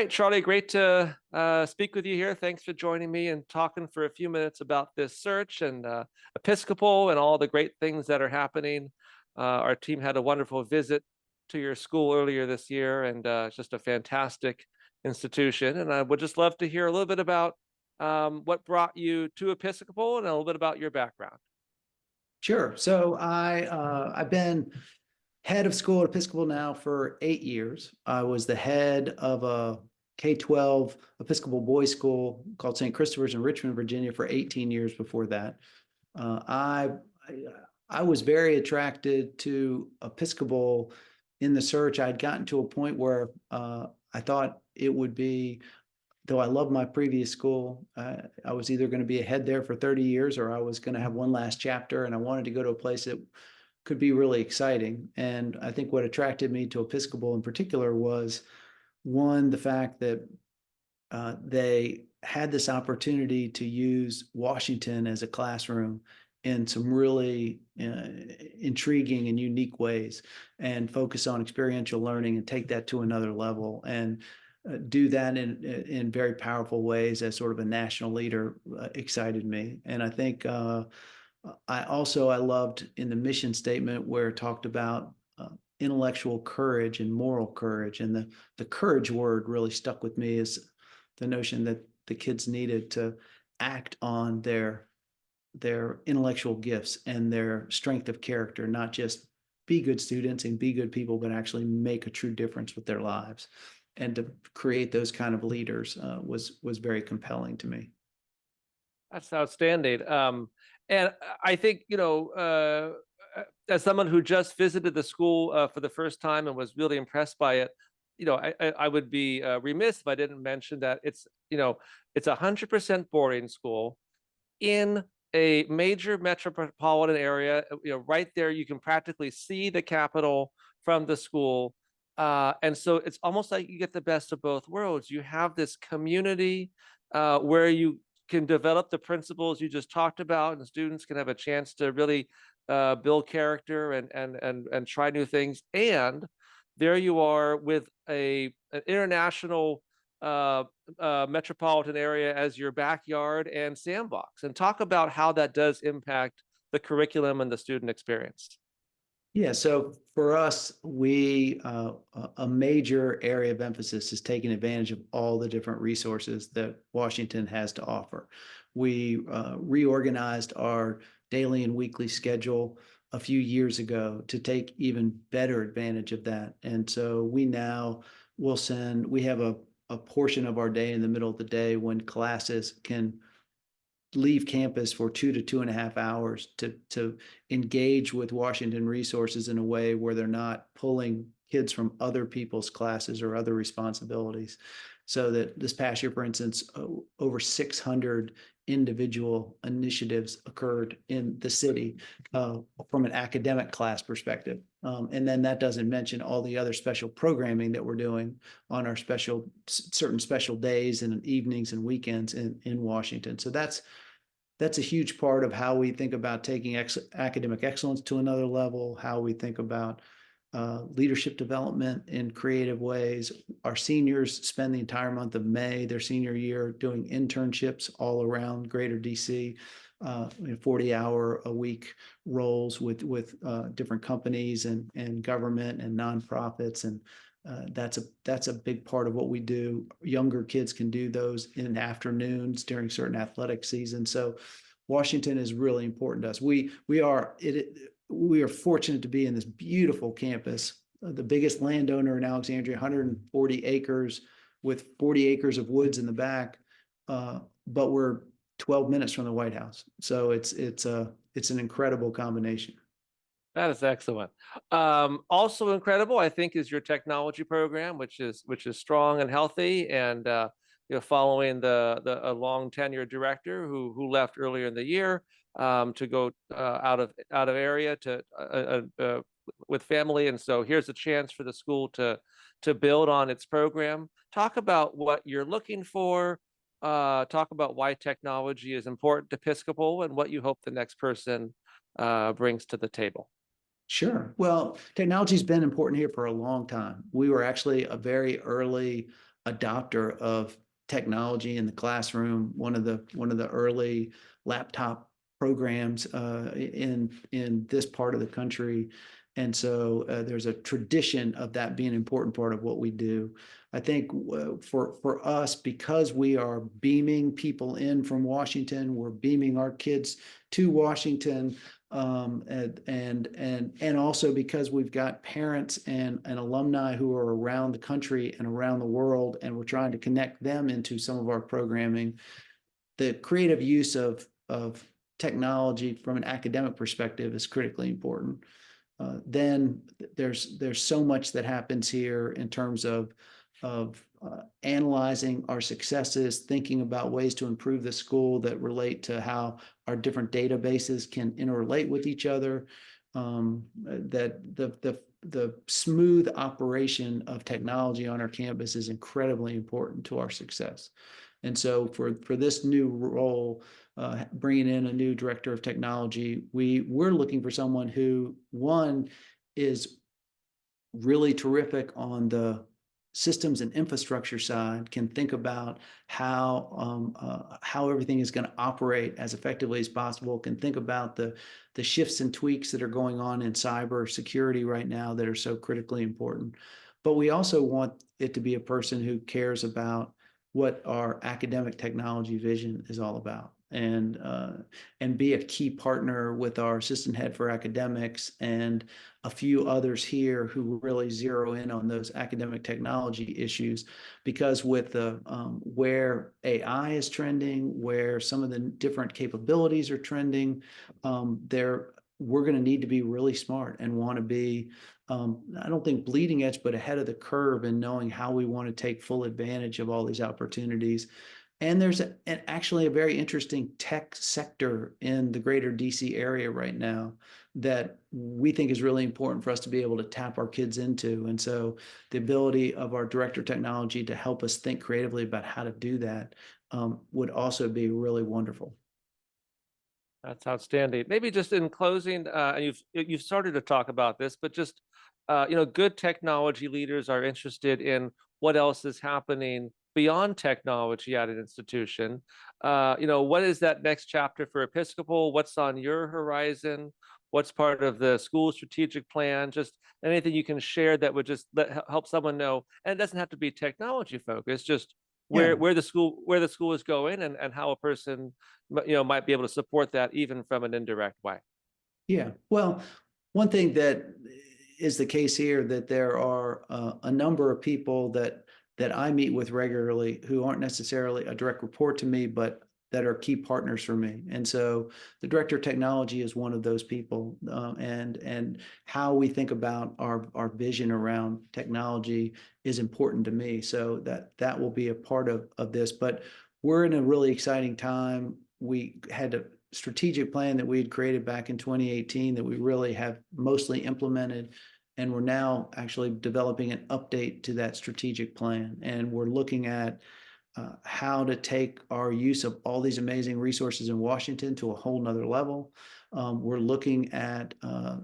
right, Charlie, great to speak with you here. Thanks for joining me and talking for a few minutes about this search and Episcopal and all the great things that are happening. Our team had a wonderful visit to your school earlier this year, and it's just a fantastic institution. And I would just love to hear a little bit about what brought you to Episcopal and a little bit about your background. Sure. So I've been head of school at Episcopal now for 8 years. I was the head of a K-12 Episcopal boys school called St. Christopher's in Richmond, Virginia for 18 years before that. Uh, I, I was very attracted to Episcopal in the search. I'd gotten to a point where I thought it would be, though I loved my previous school, I was either going to be a head there for 30 years or I was going to have one last chapter, and I wanted to go to a place that could be really exciting. And I think what attracted me to Episcopal in particular was, one, the fact that they had this opportunity to use Washington as a classroom in some really intriguing and unique ways, and focus on experiential learning and take that to another level, and do that in very powerful ways as sort of a national leader excited me. And I think I loved in the mission statement where it talked about intellectual courage and moral courage, and the courage word really stuck with me, is the notion that the kids needed to act on their intellectual gifts and their strength of character, not just be good students and be good people, but actually make a true difference with their lives. And to create those kind of leaders was very compelling to me. That's outstanding. And I think, as someone who just visited the school for the first time and was really impressed by it, I would be remiss if I didn't mention that it's 100% boarding school in a major metropolitan area. Right there, you can practically see the capital from the school. And so it's almost like you get the best of both worlds. You have this community where you can develop the principles you just talked about, and students can have a chance to really build character and try new things. And there you are with an international metropolitan area as your backyard and sandbox. And talk about how that does impact the curriculum and the student experience. Yeah, so for us, a major area of emphasis is taking advantage of all the different resources that Washington has to offer. We reorganized our daily and weekly schedule a few years ago to take even better advantage of that. And so we now we have a portion of our day in the middle of the day when classes can leave campus for 2 to 2.5 hours to engage with Washington resources in a way where they're not pulling kids from other people's classes or other responsibilities. So that this past year, for instance, over 600 individual initiatives occurred in the city from an academic class perspective. And then that doesn't mention all the other special programming that we're doing on our certain special days and evenings and weekends in Washington. So that's a huge part of how we think about taking academic excellence to another level, how we think about leadership development in creative ways. Our seniors spend the entire month of May, their senior year, doing internships all around greater DC, 40-hour-a-week roles with different companies and government and nonprofits. And that's a big part of what we do. Younger kids can do those in afternoons during certain athletic seasons. So Washington is really important to us. We are fortunate to be in this beautiful campus, the biggest landowner in Alexandria, 140 acres with 40 acres of woods in the back, but we're 12 minutes from the White House. So it's an incredible combination. That is excellent. Also incredible, I think, is your technology program, which is strong and healthy, and following a long tenured director who left earlier in the year to go out of area to with family, and so here's a chance for the school to build on its program. Talk about what you're looking for. Talk about why technology is important to Episcopal and what you hope the next person brings to the table. Sure. Well, technology's been important here for a long time. We were actually a very early adopter of technology in the classroom, one of the early laptop programs in this part of the country. And so there's a tradition of that being an important part of what we do. I think for us, because we are beaming people in from Washington, we're beaming our kids to Washington, and also because we've got parents and alumni who are around the country and around the world, and we're trying to connect them into some of our programming. The creative use of technology from an academic perspective is critically important. Then there's so much that happens here in terms of analyzing our successes, thinking about ways to improve the school that relate to how our different databases can interrelate with each other. That the smooth operation of technology on our campus is incredibly important to our success. And so for this new role, bringing in a new director of technology, we're looking for someone who, one, is really terrific on the systems and infrastructure side, can think about how everything is going to operate as effectively as possible, can think about the shifts and tweaks that are going on in cyber security right now that are so critically important. But we also want it to be a person who cares about what our academic technology vision is all about, and be a key partner with our assistant head for academics and a few others here who really zero in on those academic technology issues. Because with the where AI is trending, where some of the different capabilities are trending, we're going to need to be really smart and want to be, I don't think bleeding edge, but ahead of the curve in knowing how we want to take full advantage of all these opportunities. And there's actually a very interesting tech sector in the greater DC area right now that we think is really important for us to be able to tap our kids into. And so the ability of our director of technology to help us think creatively about how to do that would also be really wonderful. That's outstanding. Maybe just in closing, and you've started to talk about this, but just good technology leaders are interested in what else is happening beyond technology at an institution. What is that next chapter for Episcopal? What's on your horizon? What's part of the school strategic plan? Just anything you can share that would just help someone know. And it doesn't have to be technology focused, just Yeah. where the school is going, and how a person might be able to support that even from an indirect way. Yeah. Well, one thing that is the case here, that there are a number of people that I meet with regularly who aren't necessarily a direct report to me, but that are key partners for me. And so the director of technology is one of those people, and how we think about our vision around technology is important to me. So that will be a part of this. But we're in a really exciting time. We had a strategic plan that we had created back in 2018 that we really have mostly implemented. And we're now actually developing an update to that strategic plan. And we're looking at how to take our use of all these amazing resources in Washington to a whole nother level. We're looking at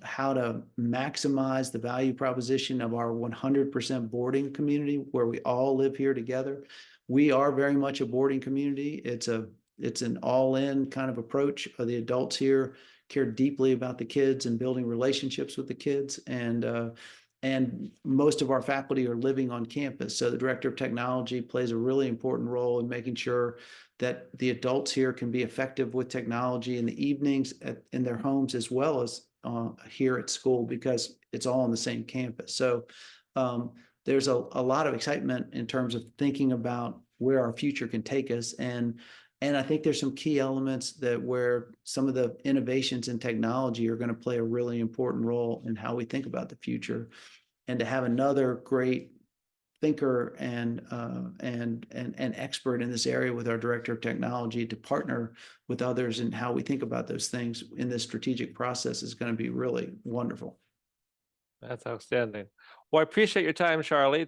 how to maximize the value proposition of our 100% boarding community, where we all live here together. We are very much a boarding community. It's an all-in kind of approach. The adults here care deeply about the kids and building relationships with the kids, and most of our faculty are living on campus. So the director of technology plays a really important role in making sure that the adults here can be effective with technology in the evenings in their homes, as well as here at school, because it's all on the same campus. So there's a lot of excitement in terms of thinking about where our future can take us. And I think there's some key elements that where some of the innovations in technology are going to play a really important role in how we think about the future. And to have another great thinker and expert in this area with our director of technology to partner with others in how we think about those things in this strategic process is going to be really wonderful. That's outstanding. Well, I appreciate your time, Charlie.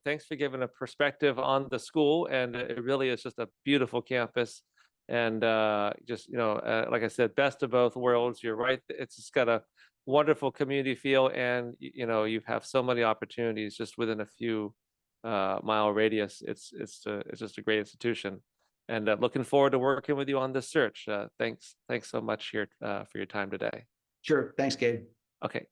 Thanks for giving a perspective on the school, and it really is just a beautiful campus. And like I said, best of both worlds. You're right; it's just got a wonderful community feel, and you have so many opportunities just within a few mile radius, it's just a great institution. And looking forward to working with you on this search. Thanks so much here for your time today. Sure. Thanks, Gabe. Okay.